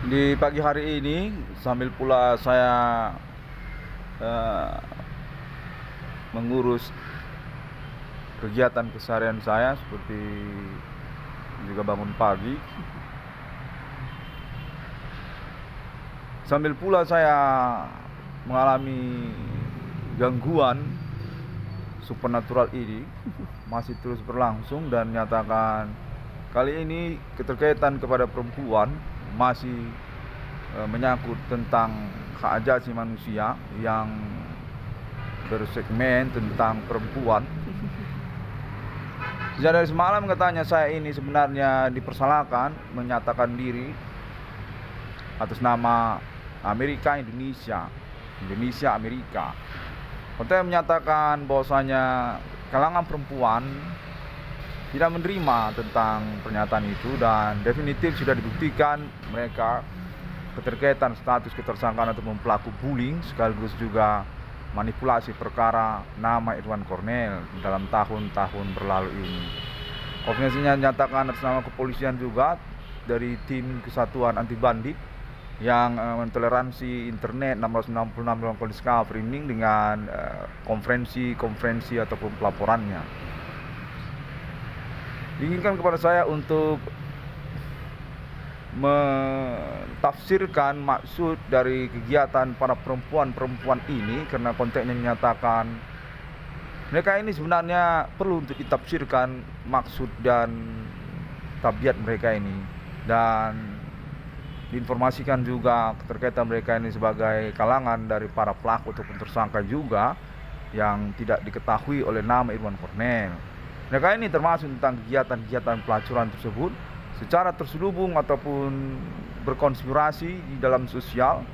Di pagi hari ini, sambil pula saya eh, mengurus kegiatan keseharian saya seperti juga bangun pagi, sambil pula saya mengalami gangguan supernatural ini masih terus berlangsung dan nyatakan kali ini keterkaitan kepada perempuan masih menyangkut tentang hak asasi manusia yang bersegmen tentang perempuan. Sejak dari semalam katanya saya ini sebenarnya dipersalahkan menyatakan diri atas nama Amerika Indonesia, Indonesia Amerika. Katanya menyatakan bahwasanya kalangan perempuan tidak menerima tentang pernyataan itu dan definitif sudah dibuktikan mereka keterkaitan status ketersangkaan ataupun pelaku bullying sekaligus juga manipulasi perkara nama Irwan Cornel dalam tahun-tahun berlalu ini. Konfirmasinya nyatakan atas nama kepolisian juga dari tim kesatuan anti bandit yang mentoleransi internet 666 dalam kondisi ini dengan konferensi ataupun pelaporannya. Diinginkan kepada saya untuk mentafsirkan maksud dari kegiatan para perempuan-perempuan ini, karena konteksnya menyatakan mereka ini sebenarnya perlu untuk ditafsirkan maksud dan tabiat mereka ini, dan diinformasikan juga keterkaitan mereka ini sebagai kalangan dari para pelaku ataupun tersangka juga yang tidak diketahui oleh nama Irwan Cornel. Mereka ini termasuk tentang kegiatan-kegiatan pelacuran tersebut secara terselubung ataupun berkonspirasi di dalam sosial,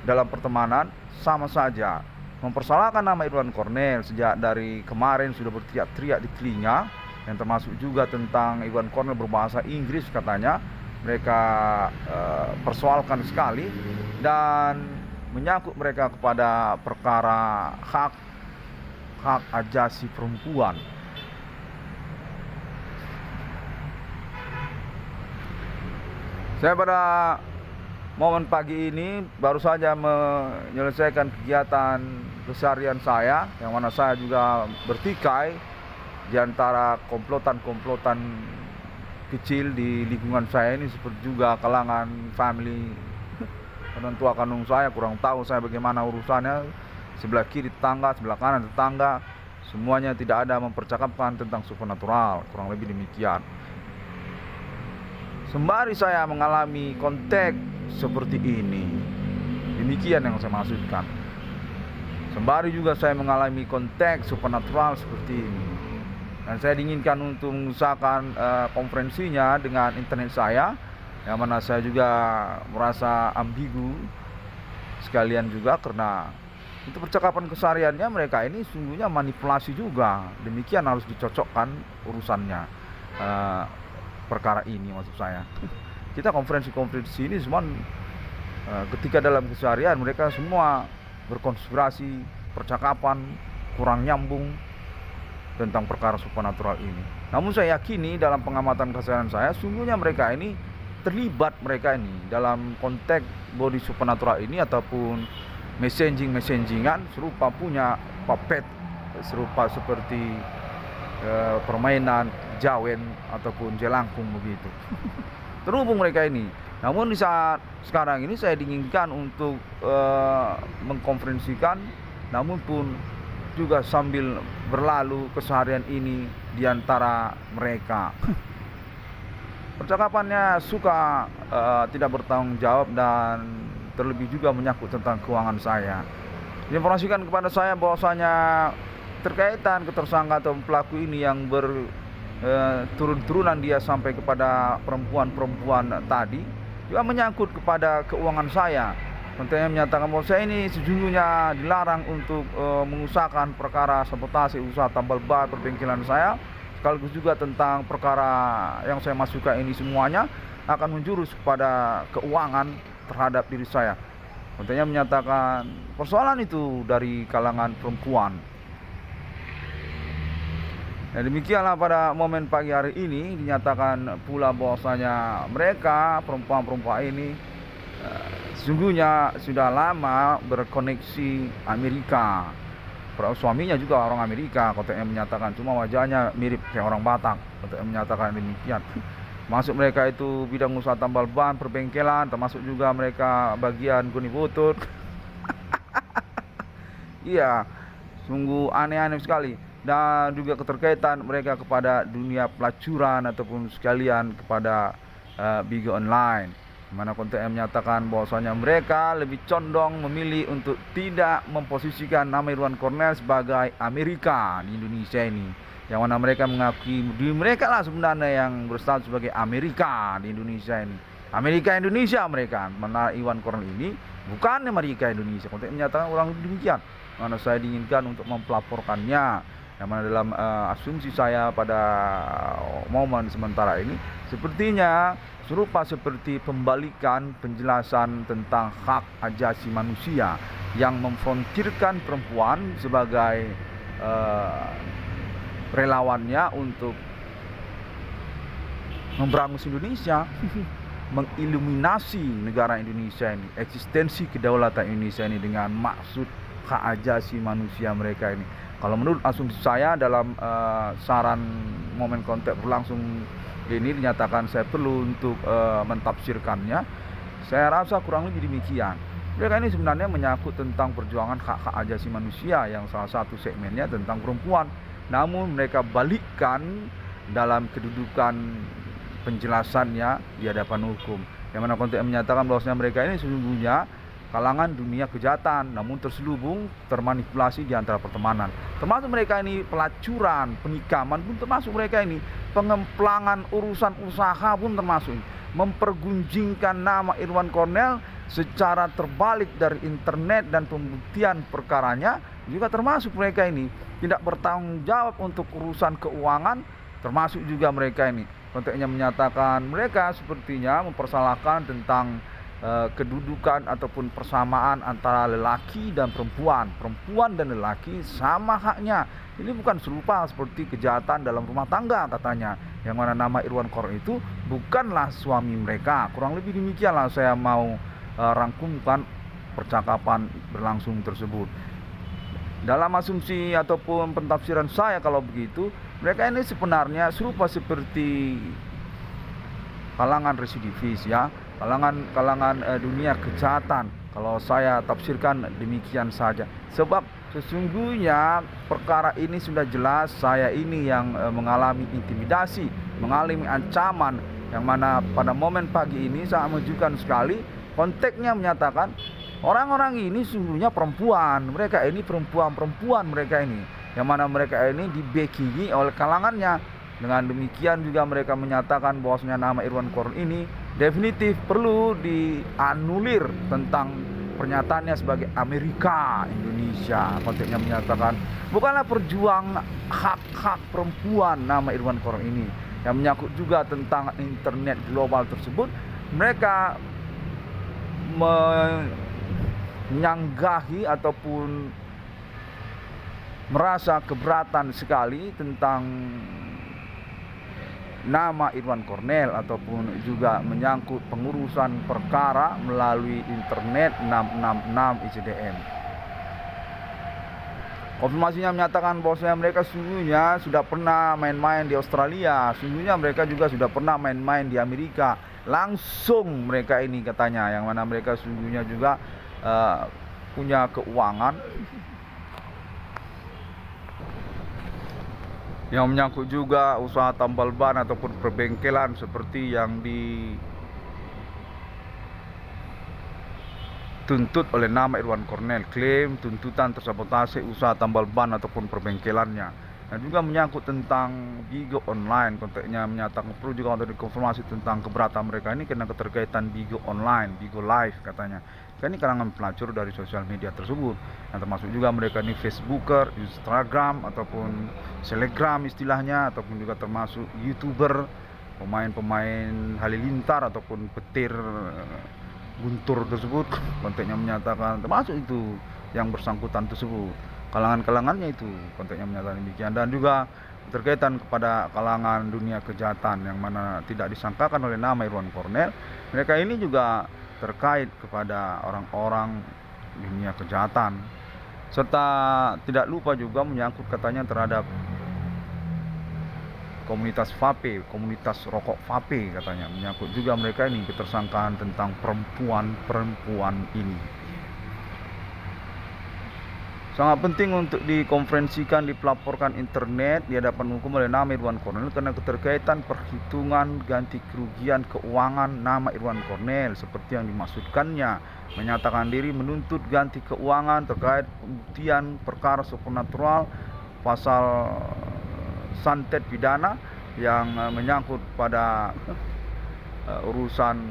dalam pertemanan, sama saja mempersalahkan nama Irwan Cornel. Sejak dari kemarin sudah berteriak-teriak di telinga, yang termasuk juga tentang Irwan Cornel berbahasa Inggris katanya. Mereka persoalkan sekali dan menyangkut mereka kepada perkara hak asasi perempuan. Saya pada momen pagi ini baru saja menyelesaikan kegiatan keseharian saya, yang mana saya juga bertikai di antara komplotan-komplotan kecil di lingkungan saya ini, seperti juga kalangan family orang tua kandung saya. Kurang tahu saya bagaimana urusannya, sebelah kiri tetangga, sebelah kanan tetangga, semuanya tidak ada mempercakapkan tentang supernatural, kurang lebih demikian. Sembari saya mengalami konteks seperti ini, demikian yang saya maksudkan. Sembari juga saya mengalami konteks supernatural seperti ini, dan saya diinginkan untuk mengusahakan konferensinya dengan internet saya, yang mana saya juga merasa ambigu sekalian juga, karena untuk percakapan kesehariannya mereka ini sungguhnya manipulasi juga. Demikian harus dicocokkan urusannya. Perkara ini maksud saya. Kita konferensi ini semua ketika dalam keseharian mereka semua berkonspirasi, percakapan kurang nyambung tentang perkara supernatural ini. Namun saya yakini dalam pengamatan keseharian saya, sungguhnya mereka ini terlibat, mereka ini dalam konteks body supernatural ini ataupun messengingan serupa punya puppet, serupa seperti permainan jawen ataupun jelangkung begitu. Terhubung mereka ini. Namun di saat sekarang ini saya diinginkan untuk mengkonferensikan, namun pun juga sambil berlalu keseharian ini di antara mereka. Percakapannya suka tidak bertanggung jawab dan terlebih juga menyangkut tentang keuangan saya. Diinformasikan kepada saya bahwasanya terkaitan ketersangka atau pelaku ini yang turun-turunan dia sampai kepada perempuan-perempuan tadi juga menyangkut kepada keuangan saya. Contohnya menyatakan bahwa saya ini sejujurnya dilarang untuk mengusahakan perkara sabotase usaha tambal ban perbengkelan saya, sekaligus juga tentang perkara yang saya masukkan ini semuanya akan menjurus kepada keuangan terhadap diri saya. Contohnya menyatakan persoalan itu dari kalangan perempuan. Nah, demikianlah pada momen pagi hari ini dinyatakan pula bahwasanya mereka perempuan-perempuan ini Sesungguhnya sudah lama berkoneksi Amerika. Suaminya juga orang Amerika, kontaknya menyatakan, cuma wajahnya mirip kayak orang Batak, kontaknya menyatakan demikian. Masuk mereka itu bidang usaha tambal ban, perbengkelan, termasuk juga mereka bagian guni butut. Iya, sungguh aneh-aneh sekali. Dan juga keterkaitan mereka kepada dunia pelacuran ataupun sekalian kepada Bigo Online, mana konten menyatakan bahwasanya mereka lebih condong memilih untuk tidak memposisikan nama Irwan Cornel sebagai Amerika di Indonesia ini, yang mana mereka mengakui diri mereka lah sebenarnya yang berstatus sebagai Amerika di Indonesia ini. Amerika Indonesia mereka, mana Irwan Cornel ini bukan Amerika Indonesia. Konten menyatakan orang demikian, mana saya diinginkan untuk mempelaporkannya, yang mana dalam asumsi saya pada momen sementara ini sepertinya serupa seperti pembalikan penjelasan tentang hak asasi manusia yang memfrontirkan perempuan sebagai relawannya untuk memberangus Indonesia, mengiluminasi negara Indonesia ini, eksistensi kedaulatan Indonesia ini dengan maksud hak asasi manusia mereka ini. Kalau menurut asumsi saya dalam saran momen konteks berlangsung ini dinyatakan saya perlu untuk mentafsirkannya. Saya rasa kurang lebih demikian. Mereka ini sebenarnya menyangkut tentang perjuangan hak-hak asasi manusia yang salah satu segmennya tentang perempuan. Namun mereka balikkan dalam kedudukan penjelasannya di hadapan hukum. Yang mana konteks menyatakan bahwasanya mereka ini sesungguhnya kalangan dunia kejahatan, namun terselubung, termanipulasi di antara pertemanan. Termasuk mereka ini pelacuran, penikaman pun termasuk mereka ini, pengemplangan urusan usaha pun termasuk. Mempergunjingkan nama Irwan Cornel secara terbalik dari internet dan pembuktian perkaranya juga termasuk mereka ini. Tidak bertanggung jawab untuk urusan keuangan, termasuk juga mereka ini. Konteksnya menyatakan mereka sepertinya mempersalahkan tentang kedudukan ataupun persamaan antara lelaki dan perempuan. Perempuan dan lelaki sama haknya. Ini bukan serupa seperti kejahatan dalam rumah tangga katanya, yang mana nama Irwan Cornel itu bukanlah suami mereka. Kurang lebih demikianlah saya mau rangkumkan percakapan berlangsung tersebut. Dalam asumsi ataupun pentafsiran saya kalau begitu, mereka ini sebenarnya serupa seperti kalangan residivis ya, kalangan dunia kejahatan. Kalau saya tafsirkan demikian saja. Sebab sesungguhnya perkara ini sudah jelas saya ini yang mengalami intimidasi, mengalami ancaman, yang mana pada momen pagi ini saya menunjukkan sekali konteksnya menyatakan orang-orang ini sesungguhnya perempuan. Mereka ini perempuan mereka ini, yang mana mereka ini di-backingi oleh kalangannya. Dengan demikian juga mereka menyatakan bahwasanya nama Irwan Cornel ini definitif perlu dianulir tentang pernyataannya sebagai Amerika Indonesia. Konteksnya menyatakan bukanlah perjuang hak-hak perempuan nama Irwan Cornel ini, yang menyangkut juga tentang internet global tersebut. Mereka menyanggahi ataupun merasa keberatan sekali tentang nama Irwan Cornel, ataupun juga menyangkut pengurusan perkara melalui internet 666 ICDM. Konfirmasinya menyatakan bahwasanya mereka sesungguhnya sudah pernah main-main di Australia, sesungguhnya mereka juga sudah pernah main-main di Amerika. Langsung mereka ini katanya, yang mana mereka sesungguhnya juga punya keuangan yang menyangkut juga usaha tambal ban ataupun perbengkelan seperti yang dituntut oleh nama Irwan Cornel. Klaim tuntutan tersabotase usaha tambal ban ataupun perbengkelannya. Dan juga menyangkut tentang Bigo Online, konteksnya menyatakan perlu juga untuk dikonfirmasi tentang keberatan mereka ini karena keterkaitan Bigo Online, Bigo Live katanya. Ini kalangan pelacur dari sosial media tersebut, yang termasuk juga mereka ini Facebooker, Instagram ataupun Telegram istilahnya, ataupun juga termasuk YouTuber, pemain-pemain halilintar ataupun petir guntur tersebut. Konteksnya menyatakan termasuk itu yang bersangkutan tersebut, kalangan-kalangannya itu konteksnya menyatakan demikian. Dan juga terkaitan kepada kalangan dunia kejahatan yang mana tidak disangkakan oleh nama Irwan Cornel. Mereka ini juga terkait kepada orang-orang dunia kejahatan, serta tidak lupa juga menyangkut katanya terhadap komunitas vape, komunitas rokok vape katanya, menyangkut juga mereka ini ketersangkaan tentang perempuan ini. Sangat penting untuk dikonferensikan, dipelaporkan internet di hadapan hukum oleh nama Irwan Cornel karena keterkaitan perhitungan ganti kerugian keuangan nama Irwan Cornel seperti yang dimaksudkannya, menyatakan diri menuntut ganti keuangan terkait pembuktian perkara supernatural pasal santet pidana yang menyangkut pada urusan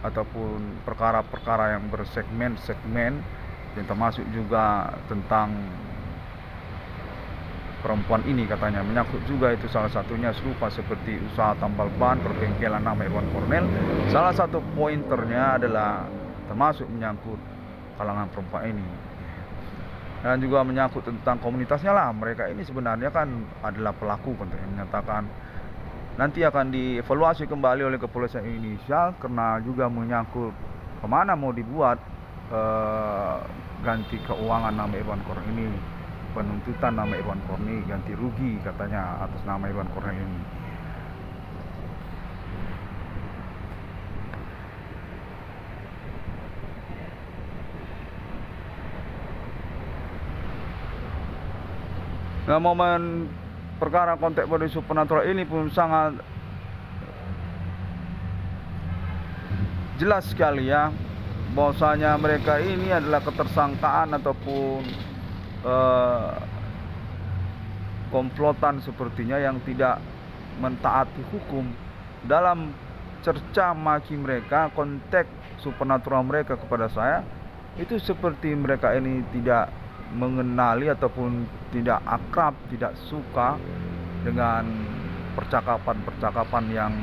ataupun perkara-perkara yang bersegmen-segmen, yang termasuk juga tentang perempuan ini katanya, menyangkut juga itu salah satunya serupa seperti usaha tambal ban perbengkelan nama Irwan Cornel. Salah satu pointernya adalah termasuk menyangkut kalangan perempuan ini, dan juga menyangkut tentang komunitasnya lah. Mereka ini sebenarnya kan adalah pelaku, yang menyatakan nanti akan dievaluasi kembali oleh Kepolisian Indonesia karena juga menyangkut kemana mau dibuat ganti keuangan nama Irwan Cornel ini, penuntutan nama Irwan Cornel, ganti rugi katanya atas nama Irwan Cornel ini. Nah, momen perkara konteks body supernatural ini pun sangat jelas sekali ya, bahwasanya mereka ini adalah ketersangkaan ataupun komplotan sepertinya yang tidak mentaati hukum. Dalam cerca maki mereka, konteks supernatural mereka kepada saya itu seperti mereka ini tidak mengenali ataupun tidak akrab, tidak suka dengan percakapan-percakapan yang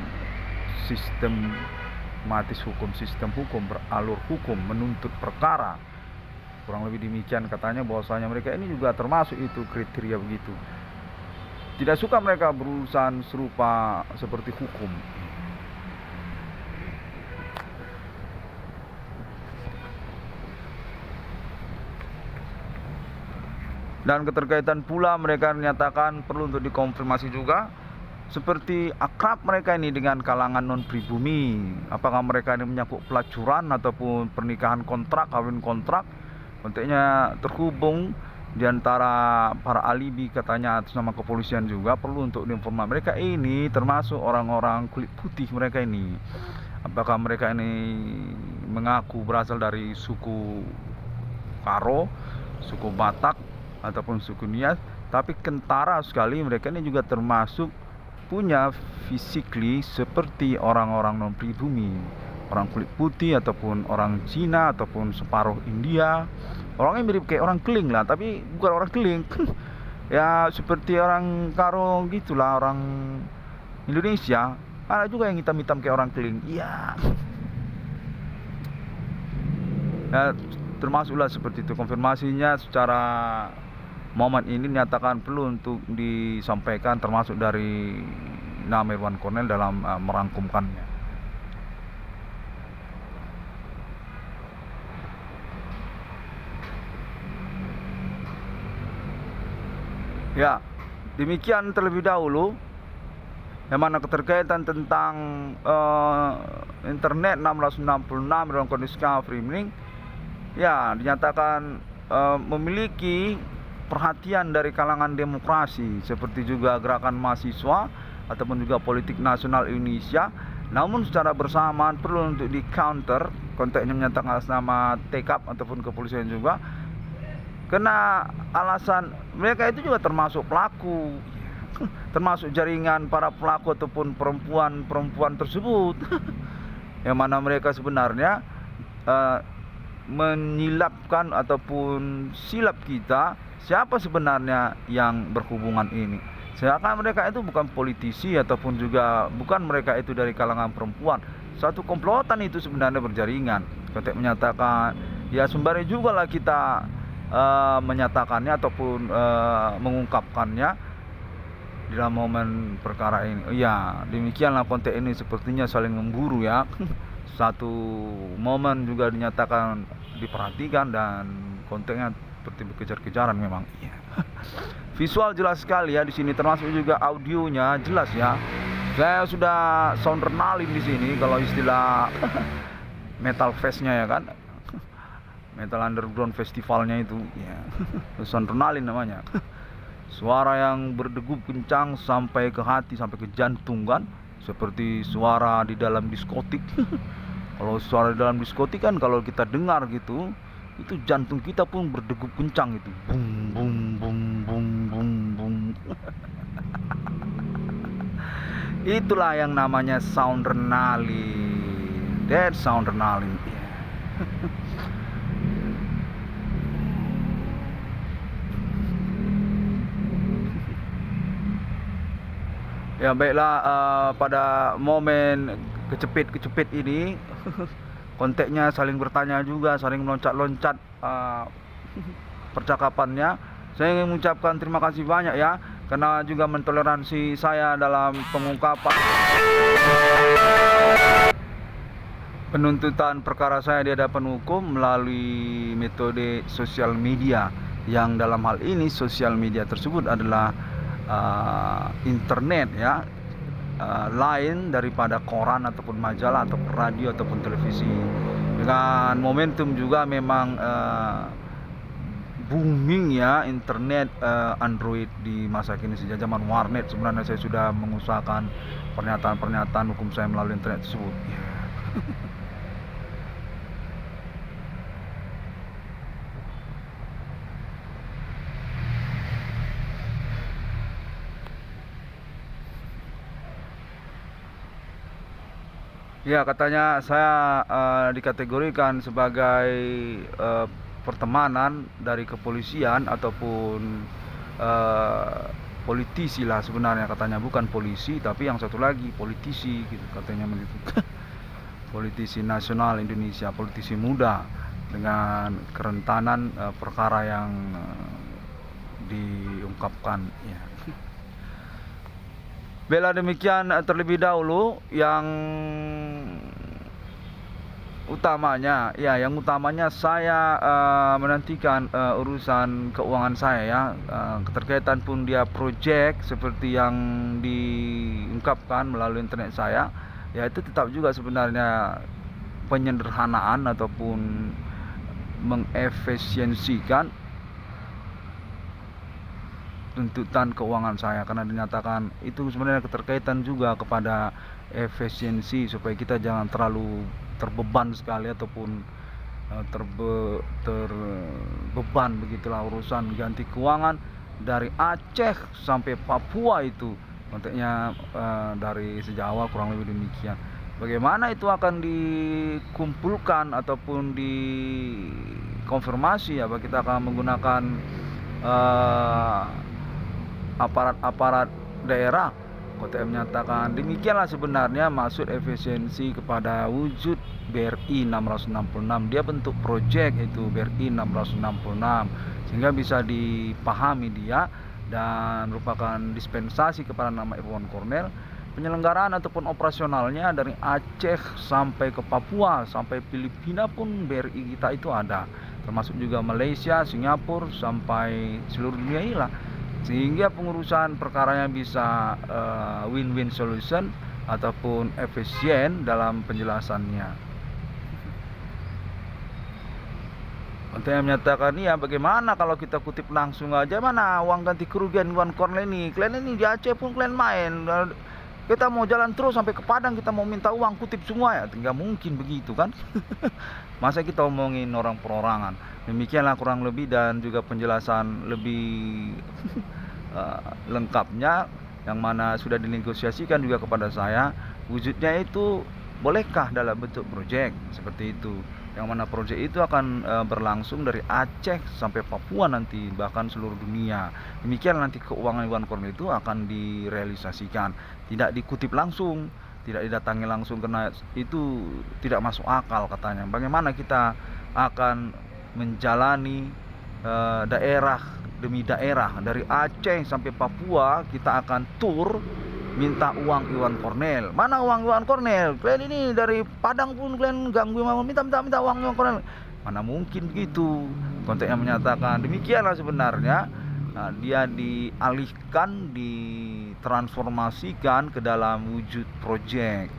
sistematis hukum, sistem hukum, beralur hukum, menuntut perkara. Kurang lebih demikian katanya, bahwasanya mereka ini juga termasuk itu kriteria begitu. Tidak suka mereka berurusan serupa seperti hukum. Dan keterkaitan pula mereka menyatakan perlu untuk dikonfirmasi juga seperti akrab mereka ini dengan kalangan non pribumi. Apakah mereka ini menyangkut pelacuran ataupun pernikahan kontrak, kawin kontrak. Konteksnya terhubung di antara para alibi katanya atas nama kepolisian juga perlu untuk diinformasi. Mereka ini termasuk orang-orang kulit putih mereka ini. Apakah mereka ini mengaku berasal dari suku Karo, suku Batak, ataupun suku Nias, tapi kentara sekali mereka ini juga termasuk punya physically seperti orang-orang non pribumi, orang kulit putih ataupun orang Cina ataupun separuh India. Orangnya mirip kayak orang Keling lah, tapi bukan orang Keling. Ya seperti orang Karo gitulah, orang Indonesia. Ada juga yang hitam-hitam kayak orang Keling. Iya. Ya, termasuklah seperti itu. Konfirmasinya secara momen ini nyatakan perlu untuk disampaikan termasuk dari nama Irwan Cornel dalam merangkumkannya. Ya, demikian terlebih dahulu yang mana keterkaitan tentang internet 1666 dalam kondisi Discovery ini ya dinyatakan memiliki perhatian dari kalangan demokrasi seperti juga gerakan mahasiswa ataupun juga politik nasional Indonesia. Namun secara bersamaan perlu untuk di counter, konteksnya menyatakan atas nama TKAP ataupun kepolisian juga, karena alasan mereka itu juga termasuk pelaku, termasuk jaringan para pelaku ataupun perempuan tersebut. Yang mana mereka sebenarnya menyilapkan ataupun silap kita siapa sebenarnya yang berhubungan ini. Sedangkan mereka itu bukan politisi ataupun juga bukan mereka itu dari kalangan perempuan. Satu komplotan itu sebenarnya berjaringan. Ketika menyatakan ya sembari juga lah kita menyatakannya ataupun mengungkapkannya di dalam momen perkara ini. Ya demikianlah konteks ini sepertinya saling memburu ya. satu momen juga dinyatakan diperhatikan dan kontennya seperti kejar-kejaran memang. Visual jelas sekali ya di sini, termasuk juga audionya jelas ya. Saya sudah soundernalin di sini kalau istilah metal fest-nya ya kan. Metal Underground Festivalnya itu ya. Soundernalin namanya. Suara yang berdegup kencang sampai ke hati, sampai ke jantung kan, seperti suara di dalam diskotik. Kalau suara di dalam diskotik kan kalau kita dengar gitu, itu jantung kita pun berdegup kencang itu. Bung bung bung bung bung bung. Itulah yang namanya soundernalin. That soundernalin. Ya baiklah, pada momen kecepit ini konteknya saling bertanya juga, saling meloncat-loncat percakapannya. Saya ingin mengucapkan terima kasih banyak ya, karena juga mentoleransi saya dalam pengungkapan penuntutan perkara saya di hadapan hukum melalui metode sosial media, yang dalam hal ini sosial media tersebut adalah internet ya, lain daripada koran ataupun majalah ataupun radio ataupun televisi. Dengan momentum juga memang booming ya internet, Android di masa kini sejak zaman warnet. Sebenarnya saya sudah mengusahakan pernyataan-pernyataan hukum saya melalui internet tersebut. Ya, katanya saya dikategorikan sebagai pertemanan dari kepolisian ataupun politisi lah sebenarnya, katanya bukan polisi tapi yang satu lagi politisi gitu katanya begitu. Politisi nasional Indonesia, politisi muda dengan kerentanan perkara yang diungkapkan ya. Bela demikian, terlebih dahulu yang utamanya saya menantikan urusan keuangan saya ya, keterkaitan pun dia project seperti yang diungkapkan melalui internet saya ya, itu tetap juga sebenarnya penyederhanaan ataupun mengefisiensikan tuntutan keuangan saya, karena dinyatakan itu sebenarnya keterkaitan juga kepada efisiensi supaya kita jangan terlalu terbeban sekali ataupun terbeban begitulah urusan ganti keuangan dari Aceh sampai Papua itu konteksnya dari sejak awal kurang lebih demikian. Bagaimana itu akan dikumpulkan ataupun dikonfirmasi ya, kita akan menggunakan aparat-aparat daerah. KTM menyatakan demikianlah sebenarnya maksud efisiensi kepada wujud BRI 666. Dia bentuk project itu BRI 666 sehingga bisa dipahami dia dan merupakan dispensasi kepada nama Irwan Cornel. Penyelenggaraan ataupun operasionalnya dari Aceh sampai ke Papua sampai Filipina pun BRI kita itu ada, termasuk juga Malaysia, Singapura sampai seluruh dunia inilah, sehingga pengurusan perkaranya bisa win-win solution ataupun efisien dalam penjelasannya. Untuk yang menyatakan ya bagaimana kalau kita kutip langsung aja, mana uang ganti kerugian Irwan Cornel ini, kalian ini di Aceh pun kalian main, kita mau jalan terus sampai ke Padang kita mau minta uang kutip semua ya, nggak mungkin begitu kan. Masa kita omongin orang perorangan. Demikianlah kurang lebih, dan juga penjelasan lebih lengkapnya yang mana sudah dinegosiasikan juga kepada saya. Wujudnya itu bolehkah dalam bentuk proyek seperti itu, yang mana proyek itu akan berlangsung dari Aceh sampai Papua nanti, bahkan seluruh dunia. Demikian nanti keuangan Irwan Cornel itu akan direalisasikan, tidak dikutip langsung, tidak didatangi langsung, karena itu tidak masuk akal katanya. Bagaimana kita akan menjalani daerah demi daerah dari Aceh sampai Papua, kita akan tur minta uang Iwan Kornel. Mana uang Iwan Kornel? Kalian ini dari Padang pun kalian ganggu minta uang Iwan Kornel. Mana mungkin begitu. Konteknya menyatakan demikianlah sebenarnya. Nah, dia dialihkan, ditransformasikan ke dalam wujud proyek.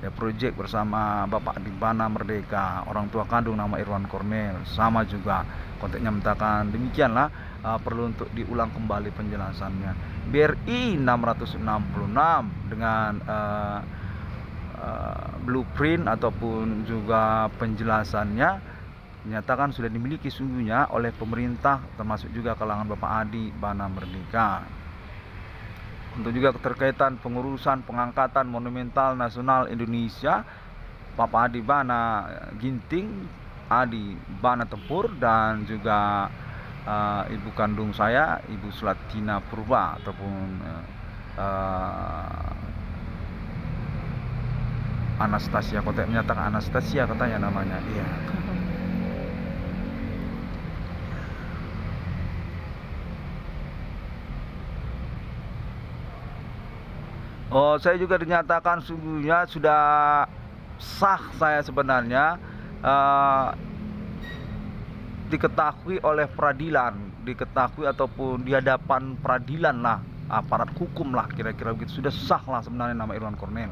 Ya, proyek bersama Bapak Adibana Merdeka, orang tua kandung nama Irwan Kornel. Sama juga konteknya menyatakan demikianlah, perlu untuk diulang kembali penjelasannya. BRI 666 dengan blueprint ataupun juga penjelasannya dinyatakan sudah dimiliki sungguhnya oleh pemerintah, termasuk juga kalangan Bapak Adibana Merdeka. Untuk juga keterkaitan pengurusan pengangkatan monumental nasional Indonesia, Bapak Adibana Ginting, Adibana Tempur, dan juga ibu kandung saya, Ibu Sulatina Purba ataupun Anastasia, kontak menyatakan Anastasia katanya namanya. Iya. Oh, saya juga dinyatakan sungguhnya sudah sah saya sebenarnya, diketahui oleh peradilan, diketahui ataupun di hadapan peradilan lah, aparat hukum lah, kira-kira begitu. Sudah sah lah sebenarnya nama Irwan Kornel.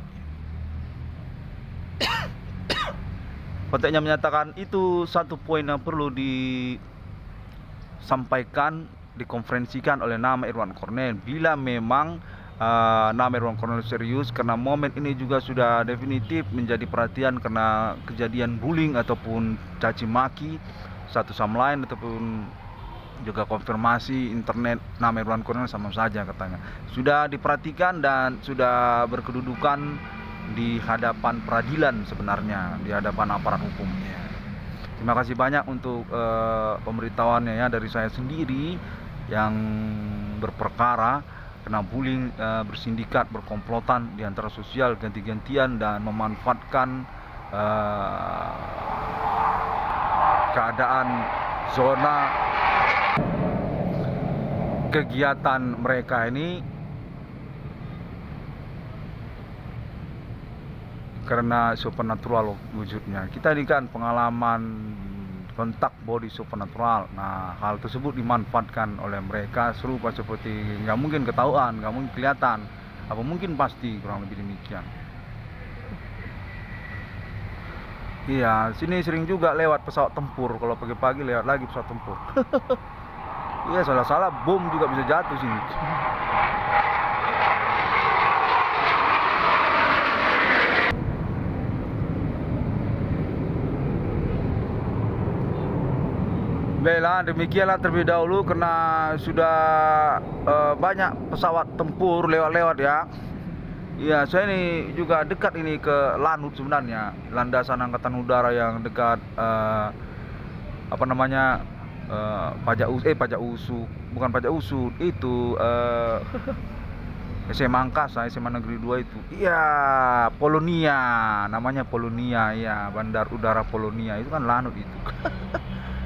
Konteknya menyatakan itu satu poin yang perlu disampaikan, dikonferensikan oleh nama Irwan Kornel. Bila memang nama Irwan Kornel serius, karena momen ini juga sudah definitif menjadi perhatian karena kejadian bullying ataupun caci maki satu sama lain, ataupun juga konfirmasi internet nama Irwan Kornel sama saja katanya. Sudah diperhatikan dan sudah berkedudukan di hadapan peradilan sebenarnya, di hadapan aparat hukum. Terima kasih banyak untuk pemberitahuannya ya dari saya sendiri yang berperkara kena bullying, bersindikat, berkomplotan di antara sosial, ganti-gantian dan memanfaatkan keadaan zona kegiatan mereka ini karena supernatural wujudnya. Kita ini kan pengalaman kontak body supernatural. Nah, hal tersebut dimanfaatkan oleh mereka serupa seperti nggak mungkin ketahuan, nggak mungkin kelihatan, apa mungkin pasti, kurang lebih demikian. Iya, sini sering juga lewat pesawat tempur. Kalau pagi-pagi lewat lagi pesawat tempur. Iya, salah-salah bom juga bisa jatuh sini. Baiklah, demikianlah terlebih dahulu karena sudah banyak pesawat tempur lewat-lewat ya. Iya, saya ini juga dekat ini ke Lanut sebenarnya, landasan angkatan udara yang dekat apa namanya, Pajak Usuk, bukan Pajak Usuk, itu SMA Angkasa, SMA Negeri 2 itu. Iya, Polonia, namanya Polonia, ya, Bandar Udara Polonia, itu kan Lanut itu.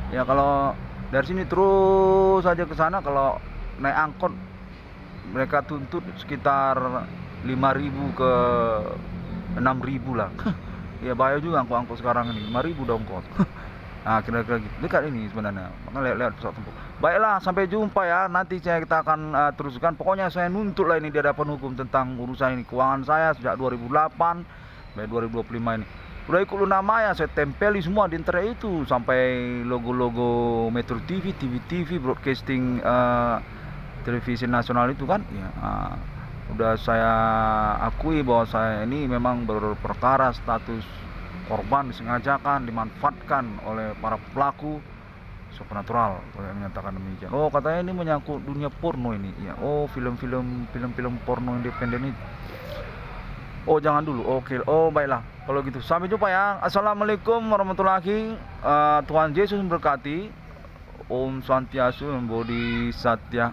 Ya, kalau dari sini terus saja ke sana, kalau naik angkot mereka tuntut sekitar 5.000 ke 6.000 lah. Ya bahaya juga angkot sekarang ini, 5.000 dongkot. Nah, kira-kira gitu. Dekat ini sebenarnya, makanya lewat pesawat tempur. Baiklah, sampai jumpa ya. Nanti kita akan teruskan. Pokoknya saya nuntut lah ini di hadapan hukum tentang urusan ini. Keuangan saya sejak 2008 sampai 2025 ini. Udah ikut nama ya, saya tempeli semua di internet itu, sampai logo-logo Metro TV, TV, broadcasting televisi nasional itu kan. Ya, udah saya akui bahwa saya ini memang berperkara status korban disengajakan, dimanfaatkan oleh para pelaku supernatural. Saya menyatakan demikian. Oh, katanya ini menyangkut dunia porno ini. Ya, oh, film-film porno independen itu. Oh, jangan dulu. Oke. Oh, baiklah. Kalau gitu, sampai jumpa ya. Assalamualaikum warahmatullahi wabarakatuh. Tuhan Yesus memberkati. Om Swastiastu, Bodhi Satya.